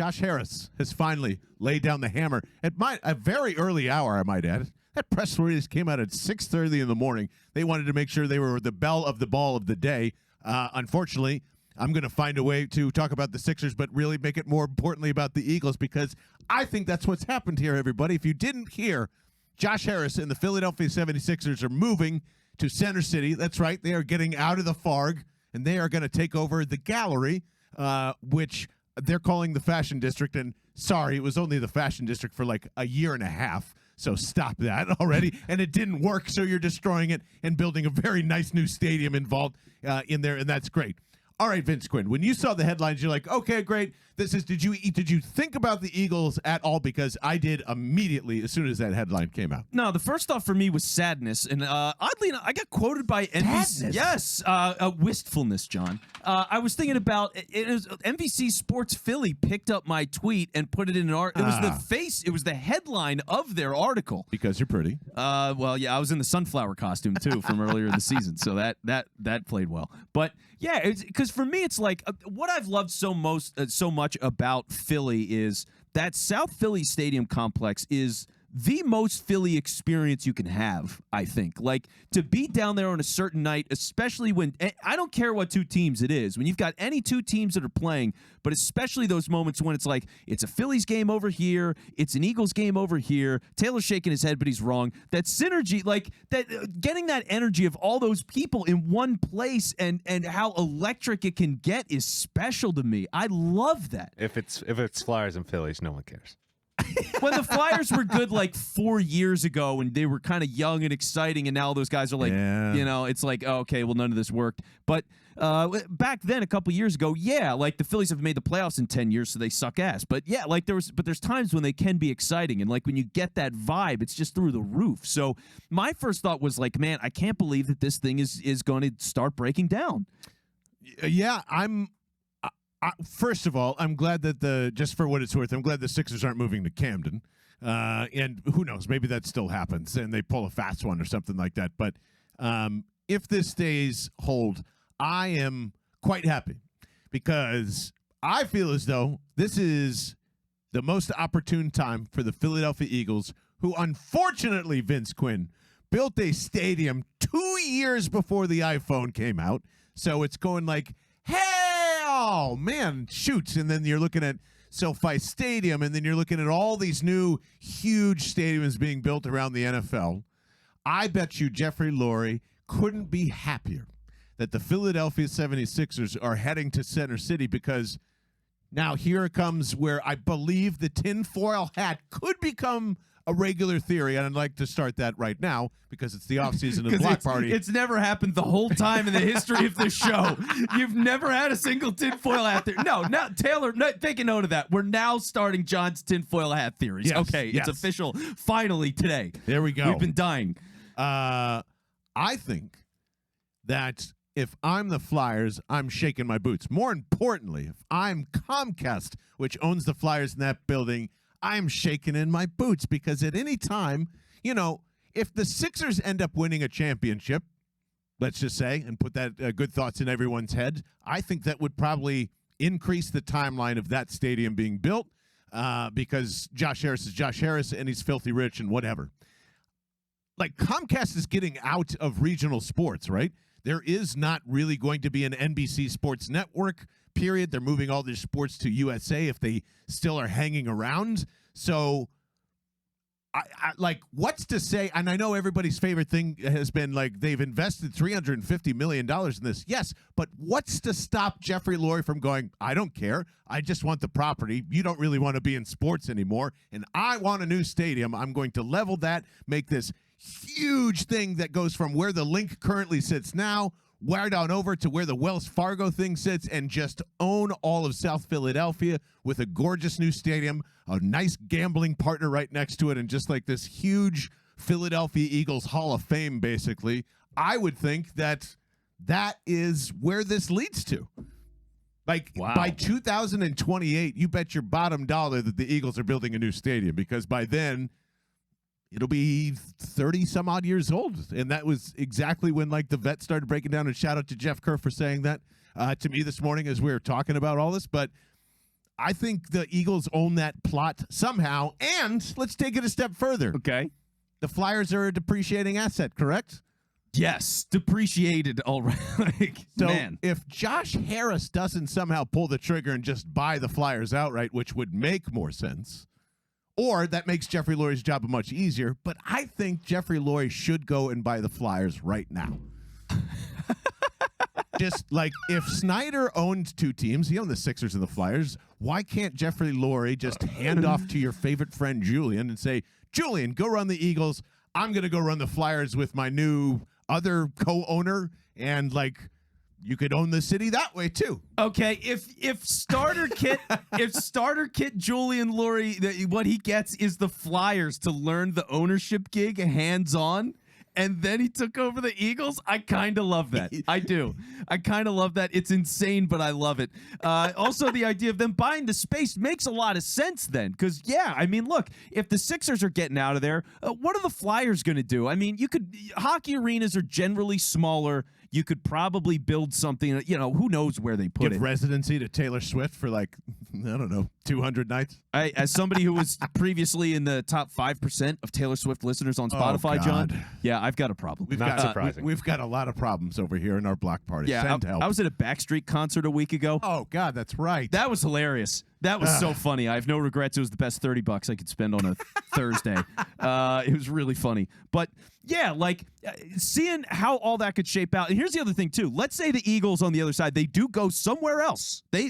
Josh Harris has finally laid down the hammer at a very early hour, I might add. That press release came out at 6:30 in the morning. They wanted to make sure they were the belle of the ball of the day. Unfortunately, I'm going to find a way to talk about the Sixers, but really make it more importantly about the Eagles, because I think that's what's happened here, everybody. If you didn't hear, Josh Harris and the Philadelphia 76ers are moving to Center City. That's right. They are getting out of the Farg, and they are going to take over the Gallery, which they're calling the Fashion District. And sorry, it was only the Fashion District for like a year and a half. So stop that already. And it didn't work, so you're destroying it and building a very nice new stadium involved in there, and that's great. All right, Vince Quinn, when you saw the headlines, you're like, okay, great. Did you think about the Eagles at all? Because I did immediately as soon as that headline came out. No, the first thought for me was sadness. And oddly enough, I got quoted by NBC. Sadness? Yes, wistfulness, John. I was thinking about it was NBC Sports Philly picked up my tweet and put it in an article. It was the headline of their article. Because you're pretty. Well, yeah, I was in the sunflower costume too from earlier in the season, so that played well. But yeah, because for me, it's like what I've loved so much about Philly is that South Philly Stadium complex is the most Philly experience you can have, I think. Like, to be down there on a certain night, especially when, I don't care what two teams it is, when you've got any two teams that are playing, but especially those moments when it's like, it's a Phillies game over here, it's an Eagles game over here, Taylor's shaking his head, but he's wrong. That synergy, like, that getting that energy of all those people in one place and how electric it can get is special to me. I love that. If it's Flyers and Phillies, no one cares. When the Flyers were good like 4 years ago and they were kind of young and exciting, and now those guys are like, it's like, oh, okay, well, none of this worked. But back then, a couple years ago, yeah, like the Phillies have made the playoffs in 10 years, so they suck ass. But yeah, like there's times when they can be exciting, and like when you get that vibe, it's just through the roof. So my first thought was like, man, I can't believe that this thing is going to start breaking down. Yeah, first of all, I'm glad that just for what it's worth, I'm glad the Sixers aren't moving to Camden. And who knows, maybe that still happens and they pull a fast one or something like that. But if this stays hold, I am quite happy because I feel as though this is the most opportune time for the Philadelphia Eagles, who unfortunately, Vince Quinn, built a stadium 2 years before the iPhone came out. So it's going like, hey, oh, man, shoot. And then you're looking at SoFi Stadium, and then you're looking at all these new huge stadiums being built around the NFL. I bet you Jeffrey Lurie couldn't be happier that the Philadelphia 76ers are heading to Center City, because now here it comes where I believe the tinfoil hat could become a regular theory, and I'd like to start that right now because it's the offseason of the block party. It's never happened the whole time in the history of the show. You've never had a single tinfoil hat theory. No, Taylor, take a note of that. We're now starting John's tinfoil hat theories. Yes, okay, yes. It's official finally today. There we go. We've been dying. I think that if I'm the Flyers, I'm shaking my boots. More importantly, if I'm Comcast, which owns the Flyers in that building, I'm shaking in my boots, because at any time, if the Sixers end up winning a championship, let's just say, and put that good thoughts in everyone's head, I think that would probably increase the timeline of that stadium being built, because Josh Harris is Josh Harris and he's filthy rich and whatever. Like, Comcast is getting out of regional sports, right? There is not really going to be an NBC Sports Network, period. They're moving all their sports to USA if they still are hanging around. So, I like, what's to say? And I know everybody's favorite thing has been like they've invested $350 million in this. Yes, but what's to stop Jeffrey Lurie from going, I don't care. I just want the property. You don't really want to be in sports anymore, and I want a new stadium. I'm going to level that, make this huge thing that goes from where the Link currently sits now, wired on over to where the Wells Fargo thing sits, and just own all of South Philadelphia with a gorgeous new stadium, a nice gambling partner right next to it, and just like this huge Philadelphia Eagles Hall of Fame, basically. I would think that is where this leads to. Like, by 2028, you bet your bottom dollar that the Eagles are building a new stadium, because by then it'll be 30 some odd years old. And that was exactly when like the vet started breaking down, and shout out to Jeff Kerr for saying that to me this morning as we were talking about all this. But I think the Eagles own that plot somehow. And let's take it a step further. Okay. The Flyers are a depreciating asset, correct? Yes, depreciated already. Like, So man. if Josh Harris doesn't somehow pull the trigger and just buy the Flyers outright, which would make more sense, or that makes Jeffrey Lurie's job much easier, but I think Jeffrey Lurie should go and buy the Flyers right now. Just like if Snyder owned two teams, he owned the Sixers and the Flyers, why can't Jeffrey Lurie just hand off to your favorite friend Julian and say, Julian, go run the Eagles. I'm going to go run the Flyers with my new other co-owner, and like you could own the city that way too. Okay, if starter kit Julian Lurie, what he gets is the Flyers to learn the ownership gig hands on, and then he took over the Eagles. I kind of love that. I do. I kind of love that. It's insane, but I love it. Also, the idea of them buying the space makes a lot of sense then, because yeah, I mean, look, if the Sixers are getting out of there, what are the Flyers going to do? I mean, hockey arenas are generally smaller. You could probably build something, you know, who knows where they put Give it. residency to Taylor Swift for like, I don't know, 200 nights. As somebody who was previously in the top 5% of Taylor Swift listeners on Spotify, John, God. yeah, I've got a problem. Not surprising. We've got a lot of problems over here in our block party. Yeah, Send help. I was at a Backstreet concert a week ago. Oh God, that's right. That was hilarious. That was so funny. I have no regrets. It was the best $30 I could spend on a Thursday. It was really funny. But yeah, like seeing how all that could shape out. And here's the other thing too. Let's say the Eagles on the other side, they do go somewhere else. They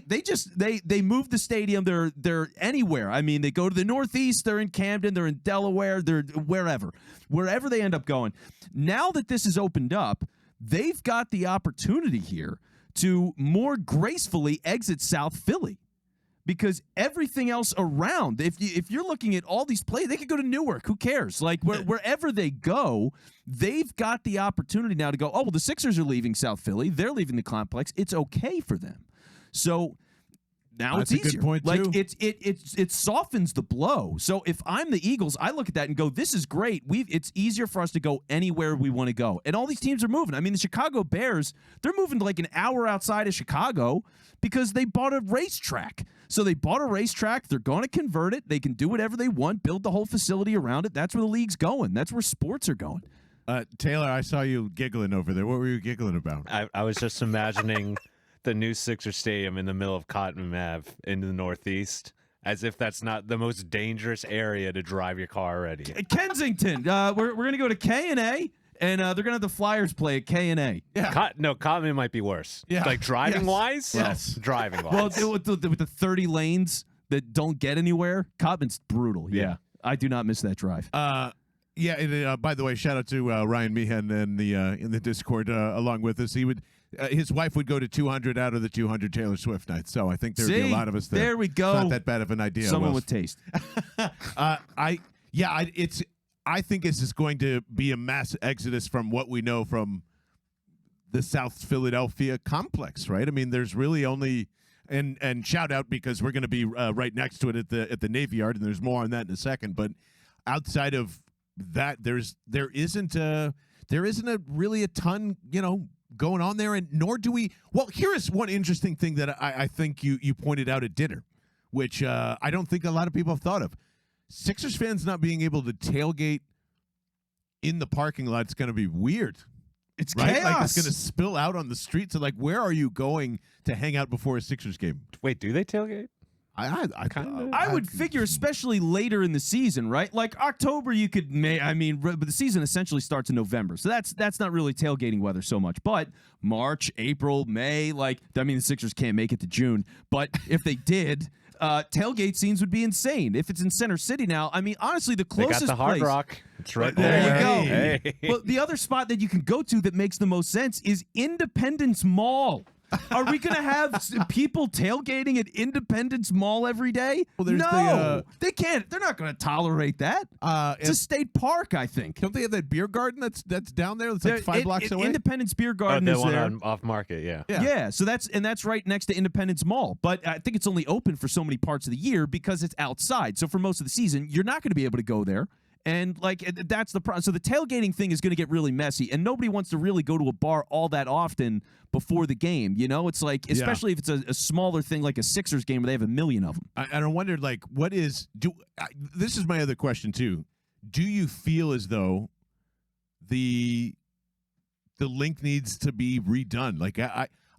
move the stadium. They're anywhere. I mean, they go to the Northeast. They're in Camden. They're in Delaware. They're wherever they end up going. Now that this is opened up, they've got the opportunity here to more gracefully exit South Philly. Because everything else around, if you're looking at all these plays, they could go to Newark. Who cares? Like wherever they go, they've got the opportunity now to go, oh, well, the Sixers are leaving South Philly. They're leaving the complex. It's okay for them. So now That's it's a good easier. point, like too. it softens the blow. So if I'm the Eagles, I look at that and go, this is great. It's easier for us to go anywhere we want to go. And all these teams are moving. I mean, the Chicago Bears, they're moving to like an hour outside of Chicago because they bought a racetrack. So they bought a racetrack. They're going to convert it. They can do whatever they want, build the whole facility around it. That's where the league's going. That's where sports are going. Taylor, I saw you giggling over there. What were you giggling about? I was just imagining the new Sixer Stadium in the middle of Cotton Ave in the Northeast, as if that's not the most dangerous area to drive your car already. Kensington. We're going to go to K&A. And they're going to have the Flyers play at K&A. Yeah. Cotton might be worse. Yeah. Like driving-wise? Yes. Driving-wise. Well, with the 30 lanes that don't get anywhere, Codman's brutal. Yeah. I do not miss that drive. By the way, shout out to Ryan Meehan in the Discord along with us. He would his wife would go to 200 out of the 200 Taylor Swift nights. So I think there would be a lot of us there. There we go. It's not that bad of an idea. Someone with taste. I think this is going to be a mass exodus from what we know from the South Philadelphia complex, right? I mean, there's really only and shout out because we're going to be right next to it at the Navy Yard, and there's more on that in a second. But outside of that, there isn't really a ton, going on there, and nor do we. Well, here is one interesting thing that I think you pointed out at dinner, which I don't think a lot of people have thought of. Sixers fans not being able to tailgate in the parking lot is going to be weird. It's right? chaos. Like it's going to spill out on the streets. So like, where are you going to hang out before a Sixers game? Wait, do they tailgate? I would figure, especially later in the season, right? Like October, you could but the season essentially starts in November, so that's not really tailgating weather so much. But March, April, May, the Sixers can't make it to June, but if they did. Tailgate scenes would be insane. If it's in Center City now, I mean, honestly, the closest they got the Hard place, Rock. It's right there. there. You go. Hey. But the other spot that you can go to that makes the most sense is Independence Mall. Are we going to have people tailgating at Independence Mall every day? Well, there's they can't. They're not going to tolerate that. It's a state park, I think. Don't they have that beer garden that's down there? That's like 5 blocks away. Independence Beer Garden the is one there. off Market, yeah. Yeah, so that's right next to Independence Mall. But I think it's only open for so many parts of the year because it's outside. So for most of the season, you're not going to be able to go there And like that's the problem. So the tailgating thing is going to get really messy, and nobody wants to really go to a bar all that often before the game. You know, it's like, especially if it's a smaller thing like a Sixers game where they have 1 million of them. I wondered, like, this is my other question too. Do you feel as though the link needs to be redone? Like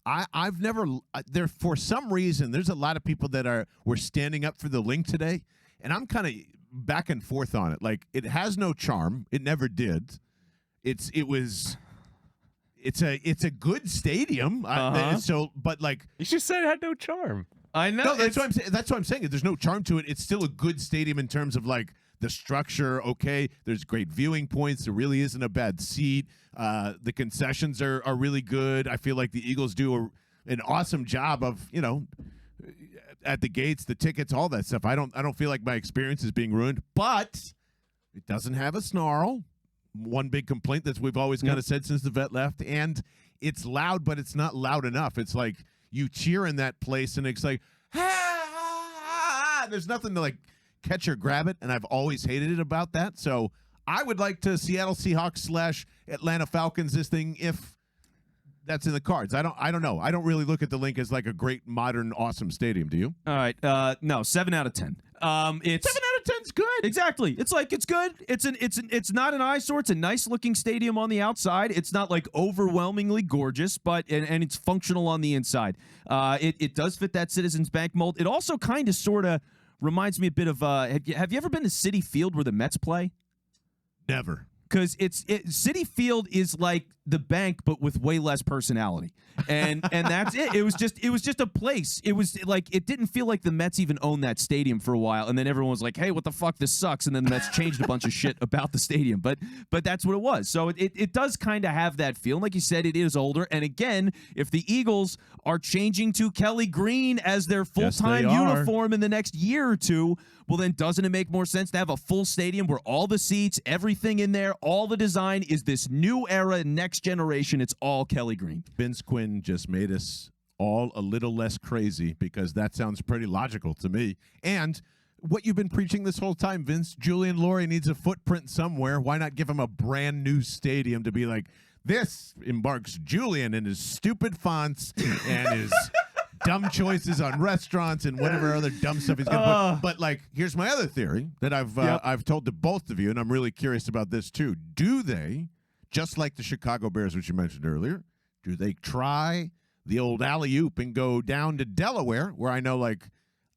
I've never there for some reason there's a lot of people that were standing up for the link today, and I'm kind of back and forth on it. Like, it has no charm. It never did. It's a good stadium. But like, You just said it had no charm. I know. no, that's what I'm saying. That's what I'm saying. There's no charm to it. It's still a good stadium in terms of like the structure. Okay, there's great viewing points. There really isn't a bad seat. The concessions are really good. I feel like the Eagles do an awesome job of, at the gates, the tickets, all that stuff. I don't feel like my experience is being ruined, but it doesn't have a snarl. One big complaint that we've always kind of said since the vet left, and it's loud, but it's not loud enough. It's like you cheer in that place, and it's like, there's nothing to like catch or grab it, and I've always hated it about that. So I would like to Seattle Seahawks / Atlanta Falcons this thing if that's in the cards. I don't know. I don't really look at the link as like a great, modern, awesome stadium. Do you? All right. No, 7 out of 10. It's 7 out of 10's good. Exactly. It's like, it's good. It's not an eyesore. It's a nice looking stadium on the outside. It's not like overwhelmingly gorgeous, but and it's functional on the inside. It does fit that Citizens Bank mold. It also kind of sort of reminds me a bit of have you ever been to Citi Field where the Mets play? Never. Because Citi Field is like the bank, but with way less personality, and that's it. It was just a place. It was like, it didn't feel like the Mets even owned that stadium for a while, and then everyone was like, "Hey, what the fuck? This sucks." And then the Mets changed a bunch of shit about the stadium, but that's what it was. So it does kind of have that feel. And like you said, it is older. And again, if the Eagles are changing to Kelly Green as their full-time uniform in the next year or two, well, then doesn't it make more sense to have a full stadium where all the seats, everything in there, all the design is this new era, next generation? It's all Kelly Green. Vince Quinn just made us all a little less crazy, because that sounds pretty logical to me. And what you've been preaching this whole time, Vince, Julian Laurie needs a footprint somewhere. Why not give him a brand new stadium to be like, this embarks Julian and his stupid fonts and his dumb choices on restaurants and whatever other dumb stuff he's going to put. But like, here's my other theory that I've told to both of you, and I'm really curious about this too. Do they, just like the Chicago Bears, which you mentioned earlier, do they try the old alley-oop and go down to Delaware, where I know, like,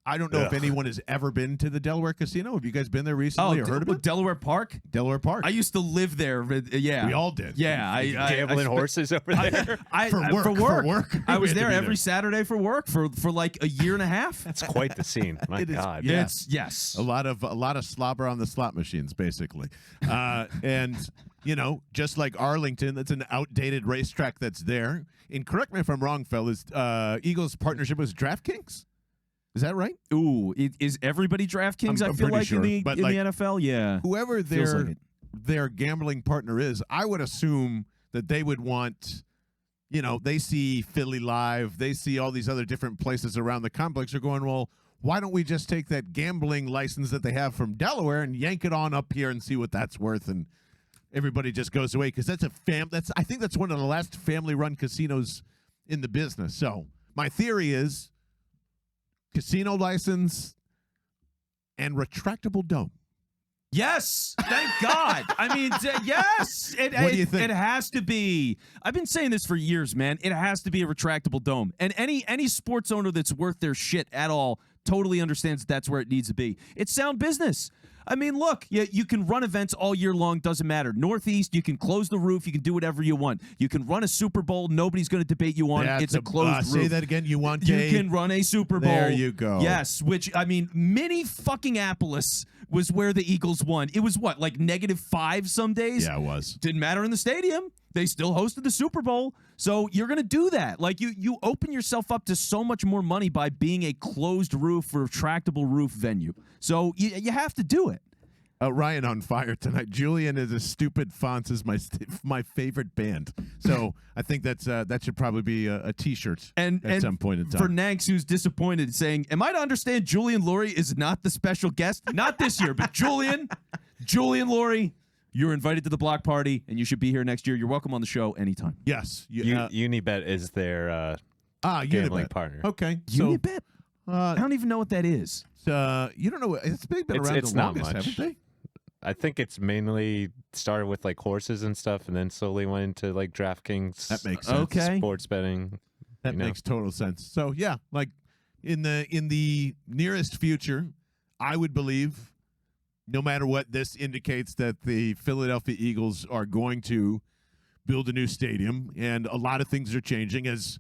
I don't know if anyone has ever been to the Delaware Casino. Have you guys been there recently or heard of it? Delaware Park? Delaware Park. I used to live there. Yeah. We all did. Yeah. Gambling horses over there. For work. I was We had to there be every Saturday for work for like a year and a half. That's quite the scene. My It is- God. yeah. Yes. A lot of slobber on the slot machines, basically. And, just like Arlington, that's an outdated racetrack that's there. And correct me if I'm wrong, fellas, Eagles' partnership was DraftKings? Is that right? Ooh, is everybody DraftKings? I'm I feel pretty like sure, in the but like, NFL, yeah. Whoever Feels like it. their gambling partner is, I would assume that they would want, they see Philly Live, they see all these other different places around the complex. They're going, well, why don't we just take that gambling license that they have from Delaware and yank it on up here and see what that's worth? And everybody just goes away, because I think that's one of the last family-run casinos in the business. So my theory is casino license and retractable dome. Yes, thank God. I mean, yes. What do you think? It has to be. I've been saying this for years, man. It has to be a retractable dome. And any sports owner that's worth their shit at all totally understands that's where it needs to be. It's sound business. I mean, look, you can run events all year long, doesn't matter. Northeast, you can close the roof, you can do whatever you want. You can run a Super Bowl, nobody's going to debate you on. It's a closed roof. Say that again. You can run a Super Bowl. There you go. Yes, which, I mean, mini fucking Appalachia was where the Eagles won. It was what, like -5 some days? Yeah, it was. Didn't matter in the stadium. They still hosted the Super Bowl. So you're going to do that. Like, you open yourself up to so much more money by being a closed roof, retractable roof venue. So you have to do it. Ryan on fire tonight. Julian is a stupid fonts is my favorite band. So I think that should probably be a T-shirt at some point in time. For Nanks, who's disappointed, saying, "Am I to understand Julian Laurie is not the special guest? Not this year, but Julian, Julian Laurie, you're invited to the block party, and you should be here next year. You're welcome on the show anytime. Yes. Unibet is their gambling Unibet. partner. Okay. So, Unibet? I don't even know what that is. you don't know. It's been around It's the not longest, much. haven't they? I think it's mainly started with like horses and stuff, and then slowly went into like DraftKings. That makes sense. Okay. Sports betting. That makes total sense. So yeah, like in the nearest future, I would believe, no matter what this indicates, that the Philadelphia Eagles are going to build a new stadium, and a lot of things are changing. As